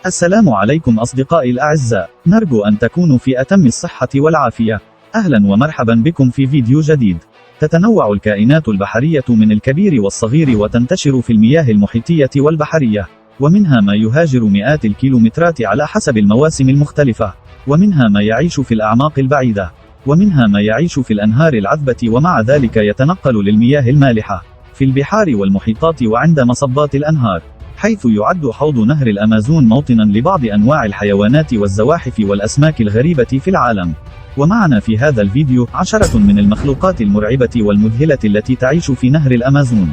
السلام عليكم أصدقائي الأعزاء، نرجو أن تكونوا في أتم الصحة والعافية. أهلا ومرحبا بكم في فيديو جديد. تتنوع الكائنات البحرية من الكبير والصغير وتنتشر في المياه المحيطية والبحرية، ومنها ما يهاجر مئات الكيلومترات على حسب المواسم المختلفة، ومنها ما يعيش في الأعماق البعيدة، ومنها ما يعيش في الأنهار العذبة ومع ذلك يتنقل للمياه المالحة في البحار والمحيطات وعند مصبات الأنهار، حيث يعد حوض نهر الأمازون موطنا لبعض أنواع الحيوانات والزواحف والأسماك الغريبة في العالم. ومعنا في هذا الفيديو 10 من المخلوقات المرعبة والمذهلة التي تعيش في نهر الأمازون.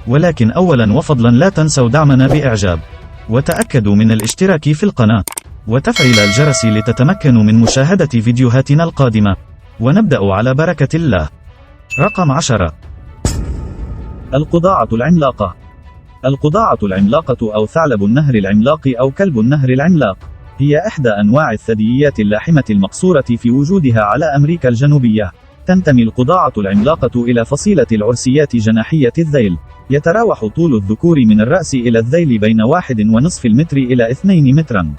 ولكن أولا وفضلا لا تنسوا دعمنا بإعجاب، وتأكدوا من الاشتراك في القناة، وتفعيل الجرس لتتمكنوا من مشاهدة فيديوهاتنا القادمة. ونبدأ على بركة الله. رقم 10. القضاعة العملاقة. القضاعة العملاقة أو ثعلب النهر العملاق أو كلب النهر العملاق هي إحدى أنواع الثدييات اللاحمة المقصورة في وجودها على أمريكا الجنوبية. تنتمي القضاعة العملاقة إلى فصيلة العرسيات جناحية الذيل. يتراوح طول الذكور من الرأس إلى الذيل بين 1.5 متر إلى 2 مترا،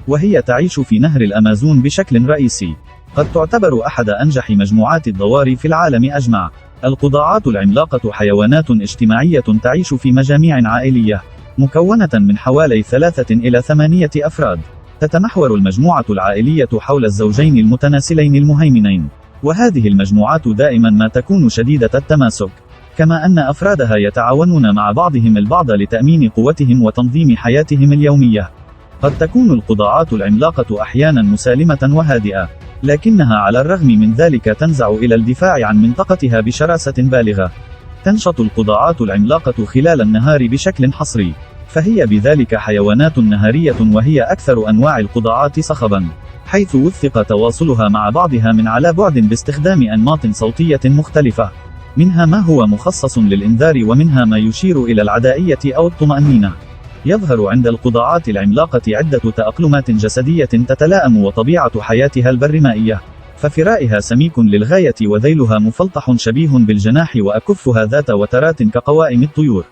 وهي تعيش في نهر الأمازون بشكل رئيسي. قد تعتبر أحد أنجح مجموعات الضواري في العالم أجمع. القضاعات العملاقة حيوانات اجتماعية تعيش في مجاميع عائلية مكونة من حوالي 3 إلى 8 أفراد. تتمحور المجموعة العائلية حول الزوجين المتناسلين المهيمنين، وهذه المجموعات دائما ما تكون شديدة التماسك، كما أن أفرادها يتعاونون مع بعضهم البعض لتأمين قوتهم وتنظيم حياتهم اليومية. قد تكون القضاعات العملاقة أحيانا مسالمة وهادئة، لكنها على الرغم من ذلك تنزع إلى الدفاع عن منطقتها بشراسة بالغة. تنشط القضاعات العملاقة خلال النهار بشكل حصري، فهي بذلك حيوانات نهارية، وهي أكثر أنواع القضاعات صخبا، حيث وثق تواصلها مع بعضها من على بعد باستخدام أنماط صوتية مختلفة، منها ما هو مخصص للإنذار ومنها ما يشير إلى العدائية أو الطمأنينة. يظهر عند القضاعات العملاقة عدة تأقلمات جسدية تتلائم وطبيعة حياتها البرمائية، ففرائها سميك للغاية وذيلها مفلطح شبيه بالجناح وأكفها ذات وترات كقوائم الطيور.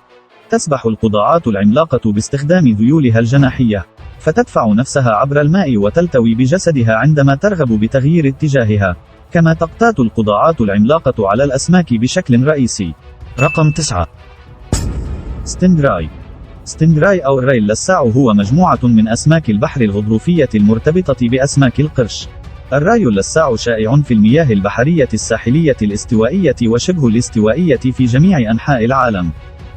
تسبح القضاعات العملاقة باستخدام ذيولها الجناحية، فتدفع نفسها عبر الماء وتلتوي بجسدها عندما ترغب بتغيير اتجاهها. كما تقتات القضاعات العملاقة على الأسماك بشكل رئيسي. رقم 9. ستينجراي. ستينجراي أو الري اللساع هو مجموعة من أسماك البحر الغضروفية المرتبطة بأسماك القرش. الراي اللساع شائع في المياه البحرية الساحلية الاستوائية وشبه الاستوائية في جميع أنحاء العالم.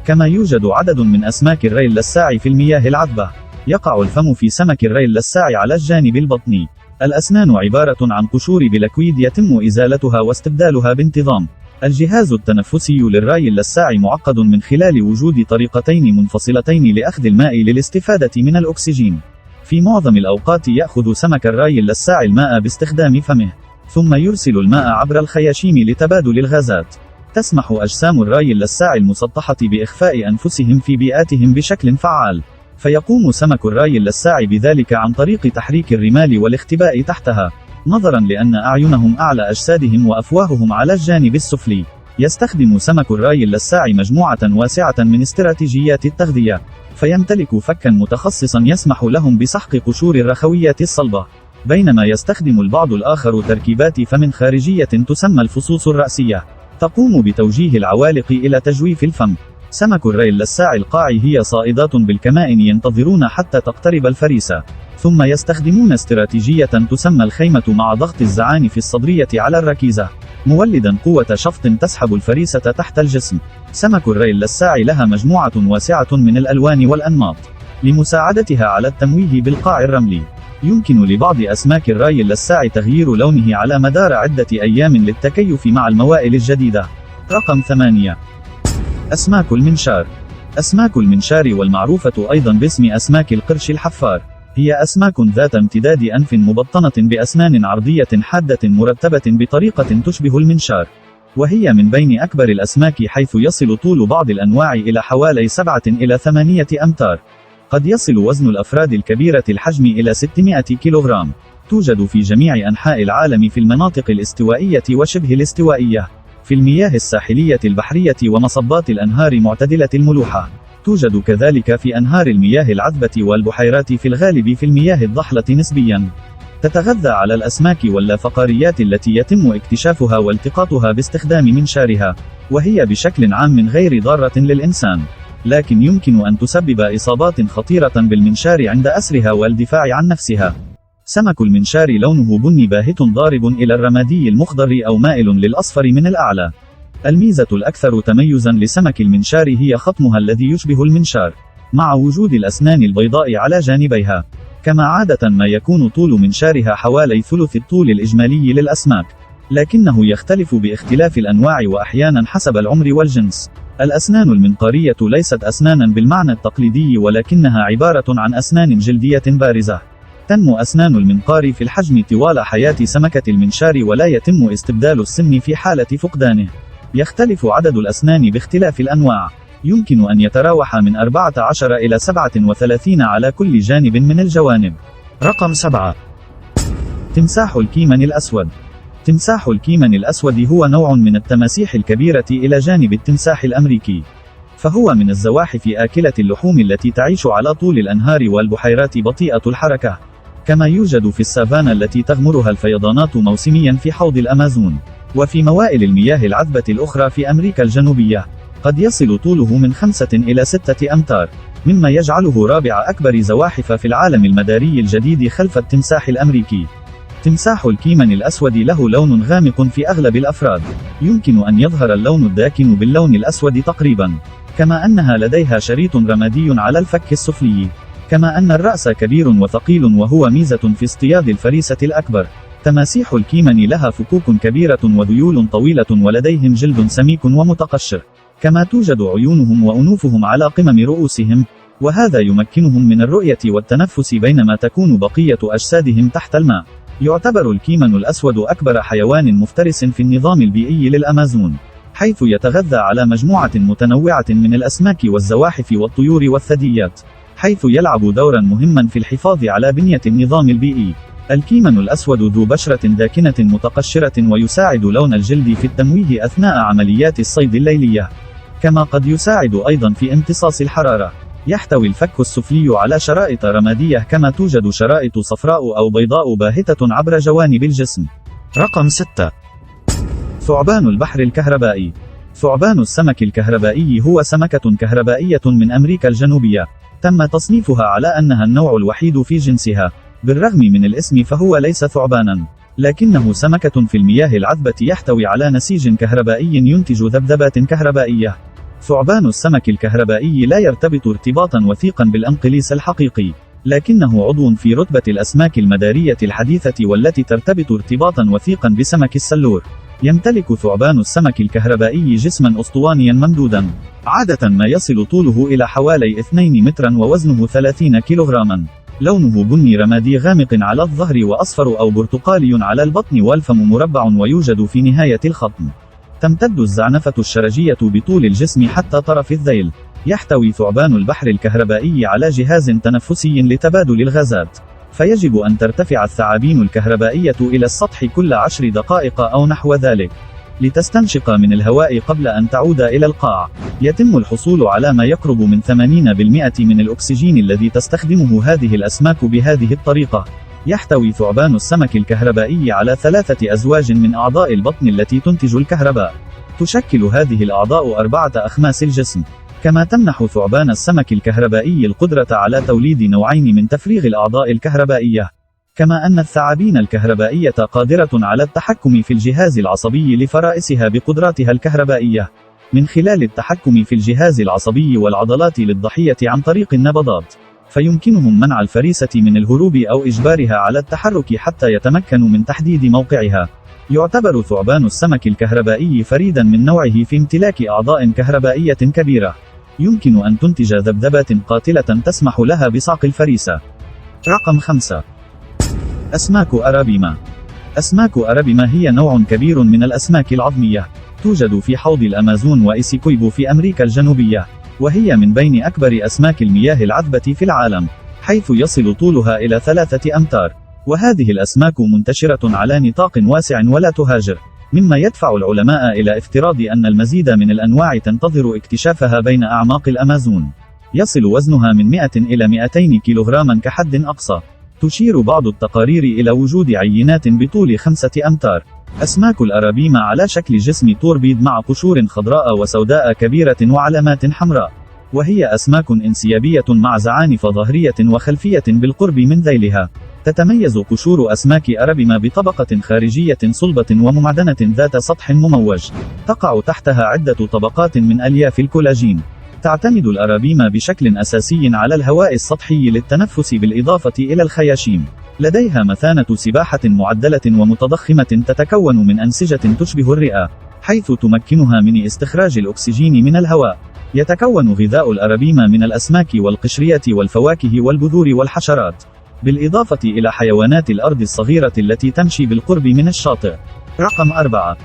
كما يوجد عدد من أسماك الري اللساع في المياه العذبة. يقع الفم في سمك الري اللساع على الجانب البطني. الأسنان عبارة عن قشور بلاكويد يتم إزالتها واستبدالها بانتظام. الجهاز التنفسي للراي اللساع معقد من خلال وجود طريقتين منفصلتين لأخذ الماء للاستفادة من الأكسجين. في معظم الأوقات يأخذ سمك الراي اللساع الماء باستخدام فمه، ثم يرسل الماء عبر الخياشيم لتبادل الغازات. تسمح أجسام الراي اللساع المسطحة بإخفاء أنفسهم في بيئاتهم بشكل فعال، فيقوم سمك الراي اللساع بذلك عن طريق تحريك الرمال والاختباء تحتها، نظرا لأن أعينهم أعلى أجسادهم وأفواههم على الجانب السفلي. يستخدم سمك الراي اللساع مجموعة واسعة من استراتيجيات التغذية، فيمتلك فكا متخصصا يسمح لهم بسحق قشور الرخويات الصلبة، بينما يستخدم البعض الآخر تركيبات فم خارجية تسمى الفصوص الرأسية، تقوم بتوجيه العوالق إلى تجويف الفم. سمك الراي اللساع القاعي هي صائدات بالكمائن ينتظرون حتى تقترب الفريسة، ثم يستخدمون استراتيجية تسمى الخيمة مع ضغط الزعانف الصدرية على الركيزة، مولدا قوة شفط تسحب الفريسة تحت الجسم. سمك الراي اللساع لها مجموعة واسعة من الألوان والأنماط لمساعدتها على التمويه بالقاع الرملي. يمكن لبعض أسماك الراي اللساع تغيير لونه على مدار عدة أيام للتكيف مع الموائل الجديدة. رقم 8. أسماك المنشار. أسماك المنشار والمعروفة أيضا باسم أسماك القرش الحفار هي أسماك ذات امتداد أنف مبطنة بأسنان عرضية حادة مرتبة بطريقة تشبه المنشار، وهي من بين أكبر الأسماك، حيث يصل طول بعض الأنواع إلى حوالي 7 إلى 8 أمتار. قد يصل وزن الأفراد الكبيرة الحجم إلى 600 كيلوغرام. توجد في جميع أنحاء العالم في المناطق الاستوائية وشبه الاستوائية، في المياه الساحلية البحرية ومصبات الأنهار معتدلة الملوحة، توجد كذلك في أنهار المياه العذبة والبحيرات في الغالب في المياه الضحلة نسبيا. تتغذى على الأسماك واللافقاريات التي يتم اكتشافها والتقاطها باستخدام منشارها، وهي بشكل عام غير ضارة للإنسان، لكن يمكن أن تسبب إصابات خطيرة بالمنشار عند أسرها والدفاع عن نفسها. سمك المنشار لونه بني باهت ضارب إلى الرمادي المخضر أو مائل للأصفر من الأعلى. الميزة الأكثر تميزا لسمك المنشار هي خطمها الذي يشبه المنشار، مع وجود الأسنان البيضاء على جانبيها. كما عادة ما يكون طول منشارها حوالي ثلث الطول الإجمالي للأسماك، لكنه يختلف باختلاف الأنواع وأحيانا حسب العمر والجنس. الأسنان المنقارية ليست أسنانا بالمعنى التقليدي، ولكنها عبارة عن أسنان جلدية بارزة. تنمو أسنان المنقار في الحجم طوال حياة سمكة المنشار، ولا يتم استبدال السن في حالة فقدانه. يختلف عدد الأسنان باختلاف الأنواع، يمكن أن يتراوح من 14 إلى 37 على كل جانب من الجوانب. رقم 7. تمساح الكيمن الأسود. تمساح الكيمن الأسود هو نوع من التماسيح الكبيرة إلى جانب التمساح الأمريكي، فهو من الزواحف آكلة اللحوم التي تعيش على طول الأنهار والبحيرات بطيئة الحركة. كما يوجد في السافانا التي تغمرها الفيضانات موسميا في حوض الأمازون، وفي موائل المياه العذبة الأخرى في أمريكا الجنوبية. قد يصل طوله من 5 إلى 6 أمتار، مما يجعله رابع أكبر زواحف في العالم المداري الجديد خلف التمساح الأمريكي. تمساح الكيمن الأسود له لون غامق في أغلب الأفراد، يمكن أن يظهر اللون الداكن باللون الأسود تقريبا، كما أنها لديها شريط رمادي على الفك السفلي. كما أن الرأس كبير وثقيل، وهو ميزة في اصطياد الفريسة الأكبر. تماسيح الكيمن لها فكوك كبيرة وذيول طويلة، ولديهم جلد سميك ومتقشر. كما توجد عيونهم وأنوفهم على قمم رؤوسهم، وهذا يمكنهم من الرؤية والتنفس بينما تكون بقية أجسادهم تحت الماء. يعتبر الكيمن الأسود أكبر حيوان مفترس في النظام البيئي للأمازون، حيث يتغذى على مجموعة متنوعة من الأسماك والزواحف والطيور والثدييات، حيث يلعب دورا مهما في الحفاظ على بنية النظام البيئي. الكيمن الأسود ذو بشرة داكنة متقشرة، ويساعد لون الجلد في التمويه أثناء عمليات الصيد الليلية، كما قد يساعد أيضا في امتصاص الحرارة. يحتوي الفك السفلي على شرائط رمادية، كما توجد شرائط صفراء أو بيضاء باهتة عبر جوانب الجسم. رقم 6. ثعبان البحر الكهربائي. ثعبان السمك الكهربائي هو سمكة كهربائية من أمريكا الجنوبية، تم تصنيفها على أنها النوع الوحيد في جنسها. بالرغم من الاسم فهو ليس ثعبانا، لكنه سمكة في المياه العذبة يحتوي على نسيج كهربائي ينتج ذبذبات كهربائية. ثعبان السمك الكهربائي لا يرتبط ارتباطا وثيقا بالأنقليس الحقيقي، لكنه عضو في رتبة الأسماك المدارية الحديثة، والتي ترتبط ارتباطا وثيقا بسمك السلور. يمتلك ثعبان السمك الكهربائي جسما أسطوانيا ممدودا، عادة ما يصل طوله إلى حوالي 2 مترا ووزنه 30 كيلوغراما. لونه بني رمادي غامق على الظهر، وأصفر أو برتقالي على البطن، والفم مربع ويوجد في نهاية الخطم. تمتد الزعنفة الشرجية بطول الجسم حتى طرف الذيل. يحتوي ثعبان البحر الكهربائي على جهاز تنفسي لتبادل الغازات، فيجب أن ترتفع الثعابين الكهربائية إلى السطح كل 10 دقائق أو نحو ذلك، لتستنشق من الهواء قبل أن تعود إلى القاع. يتم الحصول على ما يقرب من 80% من الأكسجين الذي تستخدمه هذه الأسماك بهذه الطريقة. يحتوي ثعبان السمك الكهربائي على 3 أزواج من أعضاء البطن التي تنتج الكهرباء. تشكل هذه الأعضاء 4 أخماس الجسم. كما تمنح ثعبان السمك الكهربائي القدرة على توليد نوعين من تفريغ الأعضاء الكهربائية. كما أن الثعابين الكهربائية قادرة على التحكم في الجهاز العصبي لفرائسها بقدراتها الكهربائية، من خلال التحكم في الجهاز العصبي والعضلات للضحية عن طريق النبضات، فيمكنهم منع الفريسة من الهروب أو إجبارها على التحرك حتى يتمكنوا من تحديد موقعها. يعتبر ثعبان السمك الكهربائي فريدا من نوعه في امتلاك أعضاء كهربائية كبيرة، يمكن أن تنتج ذبذبات قاتلة تسمح لها بصعق الفريسة. رقم 5. أسماك أرابيما. أسماك أرابيما هي نوع كبير من الأسماك العظمية، توجد في حوض الأمازون وإيسيكويبو في أمريكا الجنوبية، وهي من بين أكبر أسماك المياه العذبة في العالم، حيث يصل طولها إلى 3 أمتار. وهذه الأسماك منتشرة على نطاق واسع ولا تهاجر، مما يدفع العلماء إلى افتراض أن المزيد من الأنواع تنتظر اكتشافها بين أعماق الأمازون. يصل وزنها من 100 إلى 200 كيلوغراما كحد أقصى. تشير بعض التقارير إلى وجود عينات بطول 5 أمتار. أسماك الأرابيما على شكل جسم توربيد مع قشور خضراء وسوداء كبيرة وعلامات حمراء، وهي أسماك انسيابية مع زعانف ظهرية وخلفية بالقرب من ذيلها. تتميز قشور أسماك أرابيما بطبقة خارجية صلبة وممعدنة ذات سطح مموج، تقع تحتها عدة طبقات من ألياف الكولاجين. تعتمد الأرابيما بشكل أساسي على الهواء السطحي للتنفس بالإضافة إلى الخياشيم. لديها مثانة سباحة معدلة ومتضخمة تتكون من أنسجة تشبه الرئة، حيث تمكنها من استخراج الأكسجين من الهواء. يتكون غذاء الأرابيما من الأسماك والقشريات والفواكه والبذور والحشرات، بالإضافة إلى حيوانات الأرض الصغيرة التي تمشي بالقرب من الشاطئ. رقم 4.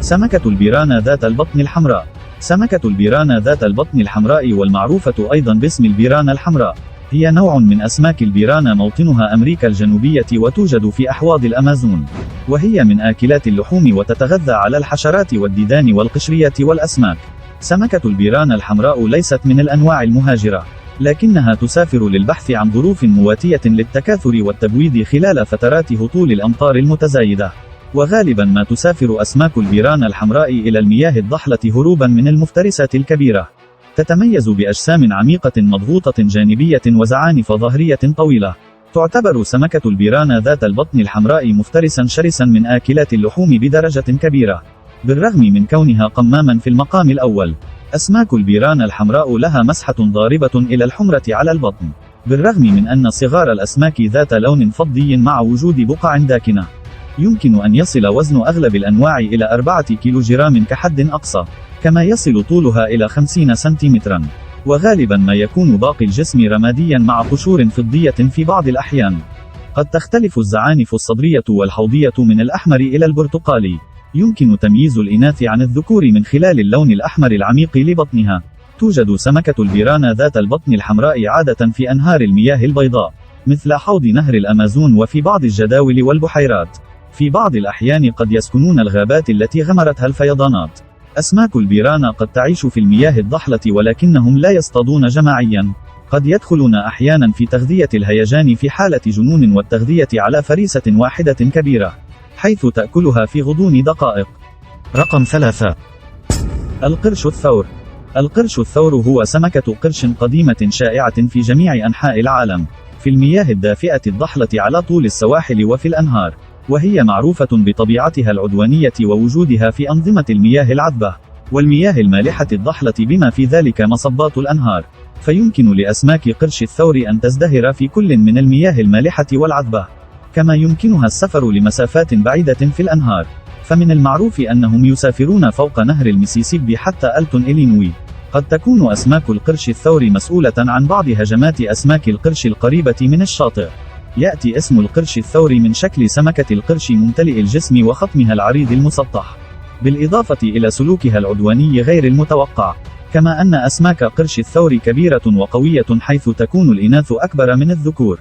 سمكة البيرانا ذات البطن الحمراء. سمكة البيرانا ذات البطن الحمراء والمعروفة أيضا باسم البيرانا الحمراء، هي نوع من أسماك البيرانا موطنها أمريكا الجنوبية وتوجد في أحواض الأمازون، وهي من آكلات اللحوم وتتغذى على الحشرات والديدان والقشريات والأسماك. سمكة البيرانا الحمراء ليست من الأنواع المهاجرة، لكنها تسافر للبحث عن ظروف مواتية للتكاثر والتبويض خلال فترات هطول الأمطار المتزايدة. وغالبا ما تسافر أسماك البيرانا الحمراء إلى المياه الضحلة هروبا من المفترسات الكبيرة. تتميز بأجسام عميقة مضغوطة جانبية وزعانف ظهرية طويلة. تعتبر سمكة البيرانا ذات البطن الحمراء مفترسا شرسا من آكلات اللحوم بدرجة كبيرة، بالرغم من كونها قماما في المقام الأول. أسماك البيرانا الحمراء لها مسحة ضاربة إلى الحمرة على البطن، بالرغم من أن صغار الأسماك ذات لون فضي مع وجود بقع داكنة. يمكن أن يصل وزن أغلب الأنواع إلى 4 كيلوغرام كحد أقصى، كما يصل طولها إلى 50 سنتيمترا. وغالبا ما يكون باقي الجسم رماديا مع قشور فضية في بعض الأحيان. قد تختلف الزعانف الصدرية والحوضية من الأحمر إلى البرتقالي. يمكن تمييز الإناث عن الذكور من خلال اللون الأحمر العميق لبطنها. توجد سمكة البيرانا ذات البطن الحمراء عادة في أنهار المياه البيضاء، مثل حوض نهر الأمازون وفي بعض الجداول والبحيرات. في بعض الأحيان قد يسكنون الغابات التي غمرتها الفيضانات. أسماك البيرانا قد تعيش في المياه الضحلة ولكنهم لا يصطادون جماعيا. قد يدخلون أحيانا في تغذية الهيجان في حالة جنون والتغذية على فريسة واحدة كبيرة، حيث تأكلها في غضون دقائق. رقم 3. القرش الثور. القرش الثور هو سمكة قرش قديمة شائعة في جميع أنحاء العالم، في المياه الدافئة الضحلة على طول السواحل وفي الأنهار، وهي معروفة بطبيعتها العدوانية ووجودها في أنظمة المياه العذبة والمياه المالحة الضحلة بما في ذلك مصبات الأنهار. فيمكن لأسماك قرش الثور أن تزدهر في كل من المياه المالحة والعذبة، كما يمكنها السفر لمسافات بعيدة في الأنهار. فمن المعروف أنهم يسافرون فوق نهر الميسيسيبي حتى ألتون إلينوي. قد تكون أسماك القرش الثور مسؤولة عن بعض هجمات أسماك القرش القريبة من الشاطئ. يأتي اسم القرش الثور من شكل سمكة القرش ممتلئ الجسم وخطمها العريض المسطح، بالإضافة إلى سلوكها العدواني غير المتوقع. كما أن أسماك قرش الثور كبيرة وقوية، حيث تكون الإناث أكبر من الذكور.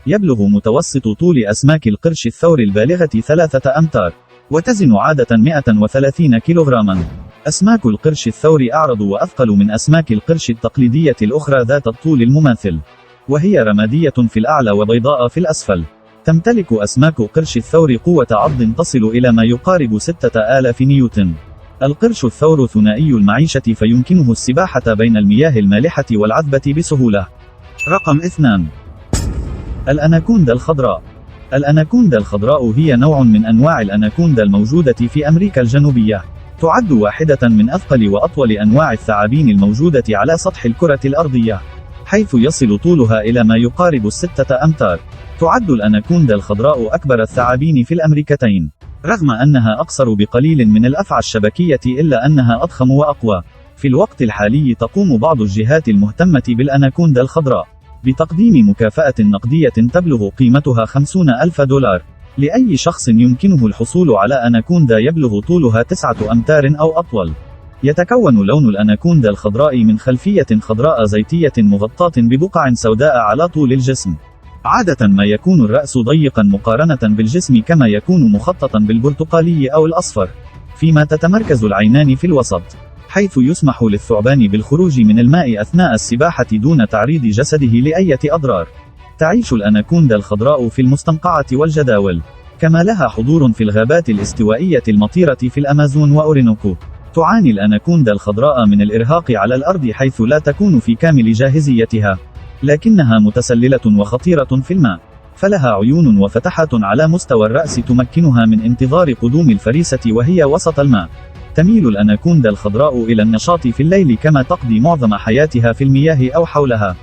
يبلغ متوسط طول أسماك القرش الثور البالغة 3 أمتار، وتزن عادة 130 كيلوغراما. أسماك القرش الثور أعرض وأثقل من أسماك القرش التقليدية الأخرى ذات الطول المماثل، وهي رمادية في الأعلى وبيضاء في الأسفل. تمتلك أسماك قرش الثور قوة عض تصل إلى ما يقارب 6000 نيوتن. القرش الثور ثنائي المعيشة، فيمكنه السباحة بين المياه المالحة والعذبة بسهولة. رقم 2. الأناكوندا الخضراء. الأناكوندا الخضراء هي نوع من أنواع الأناكوندا الموجودة في أمريكا الجنوبية. تعد واحدة من أثقل وأطول أنواع الثعابين الموجودة على سطح الكرة الأرضية، حيث يصل طولها إلى ما يقارب 6 أمتار. تعد الأناكوندا الخضراء أكبر الثعابين في الأمريكتين، رغم أنها أقصر بقليل من الأفعى الشبكية، إلا أنها أضخم وأقوى. في الوقت الحالي تقوم بعض الجهات المهتمة بالأناكوندا الخضراء بتقديم مكافأة نقدية تبلغ قيمتها $50,000 لأي شخص يمكنه الحصول على أناكوندا يبلغ طولها 9 أمتار أو أطول. يتكون لون الأناكوندا الخضراء من خلفية خضراء زيتية مغطاة ببقع سوداء على طول الجسم. عادة ما يكون الرأس ضيقا مقارنة بالجسم، كما يكون مخططا بالبرتقالي أو الأصفر، فيما تتمركز العينان في الوسط، حيث يسمح للثعبان بالخروج من الماء أثناء السباحة دون تعريض جسده لأي أضرار. تعيش الأناكوندا الخضراء في المستنقعات والجداول، كما لها حضور في الغابات الاستوائية المطيرة في الأمازون وأورينوكو. تعاني الأناكوندا الخضراء من الإرهاق على الأرض حيث لا تكون في كامل جاهزيتها، لكنها متسللة وخطيرة في الماء، فلها عيون وفتحات على مستوى الرأس تمكنها من انتظار قدوم الفريسة وهي وسط الماء. تميل الأناكوندا الخضراء إلى النشاط في الليل، كما تقضي معظم حياتها في المياه أو حولها.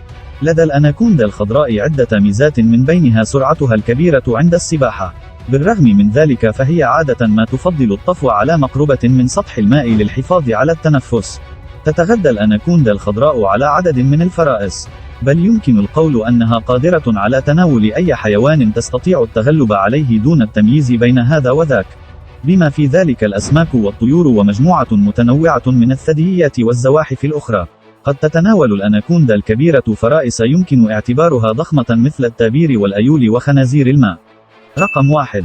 لدى الأناكوندا الخضراء عدة ميزات، من بينها سرعتها الكبيرة عند السباحة. بالرغم من ذلك فهي عادة ما تفضل الطفو على مقربة من سطح الماء للحفاظ على التنفس. تتغذى الأناكوندا الخضراء على عدد من الفرائس، بل يمكن القول أنها قادرة على تناول أي حيوان تستطيع التغلب عليه دون التمييز بين هذا وذاك، بما في ذلك الأسماك والطيور ومجموعة متنوعة من الثدييات والزواحف الأخرى. قد تتناول الأناكوندا الكبيرة فرائس يمكن اعتبارها ضخمة مثل التابير والأيول وخنازير الماء. رقم 1.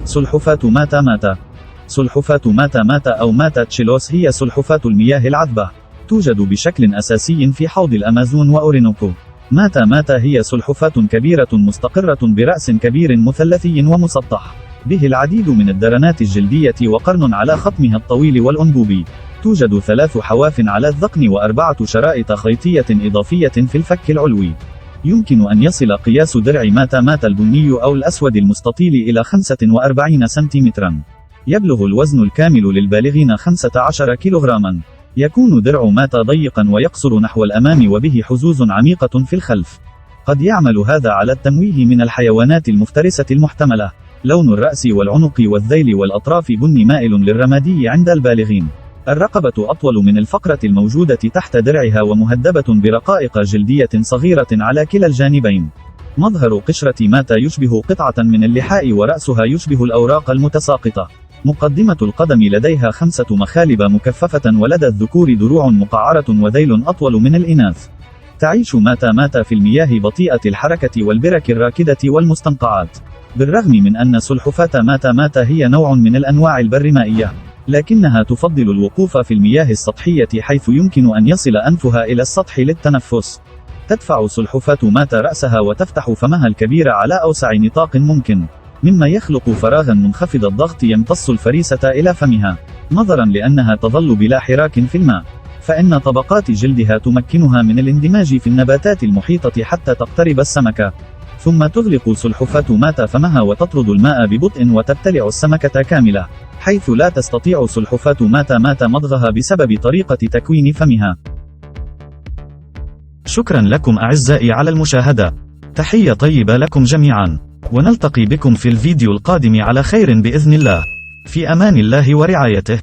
سلحفاة ماتا ماتا. سلحفاة ماتا ماتا أو ماتا تشيلوس هي سلحفاة المياه العذبة. توجد بشكل أساسي في حوض الأمازون وأورينوكو. ماتا ماتا هي سلحفاة كبيرة مستقرة برأس كبير مثلثي ومسطح، به العديد من الدرنات الجلدية وقرن على خطمها الطويل والأنبوبي. توجد 3 حواف على الذقن و4 شرائط خيطية إضافية في الفك العلوي. يمكن أن يصل قياس درع ماتا ماتا البني أو الأسود المستطيل إلى 45 سنتيمترا. يبلغ الوزن الكامل للبالغين 15 كيلوغراما. يكون درع ماتا ضيقا ويقصر نحو الأمام وبه حزوز عميقة في الخلف. قد يعمل هذا على التمويه من الحيوانات المفترسة المحتملة. لون الرأس والعنق والذيل والأطراف بني مائل للرمادي عند البالغين. الرقبة أطول من الفقرة الموجودة تحت درعها ومهدبة برقائق جلدية صغيرة على كلا الجانبين. مظهر قشرة ماتا يشبه قطعة من اللحاء ورأسها يشبه الأوراق المتساقطة. مقدمة القدم لديها 5 مخالب مكففة، ولدى الذكور دروع مقعرة وذيل أطول من الإناث. تعيش ماتا ماتا في المياه بطيئة الحركة والبرك الراكدة والمستنقعات. بالرغم من أن سلحفاة ماتا ماتا هي نوع من الأنواع البرمائية، لكنها تفضل الوقوف في المياه السطحية حيث يمكن أن يصل أنفها إلى السطح للتنفس. تدفع سلحفاة ماتا رأسها وتفتح فمها الكبير على أوسع نطاق ممكن، مما يخلق فراغا منخفض الضغط يمتص الفريسة إلى فمها. نظرا لأنها تظل بلا حراك في الماء، فإن طبقات جلدها تمكنها من الاندماج في النباتات المحيطة حتى تقترب السمكة. ثم تغلق سلحفاة ماتا فمها وتطرد الماء ببطء وتبتلع السمكة كاملة، حيث لا تستطيع سلحفاة ماتا ماتا مضغها بسبب طريقة تكوين فمها. شكرا لكم أعزائي على المشاهدة. تحية طيبة لكم جميعا، ونلتقي بكم في الفيديو القادم على خير بإذن الله. في أمان الله ورعايته.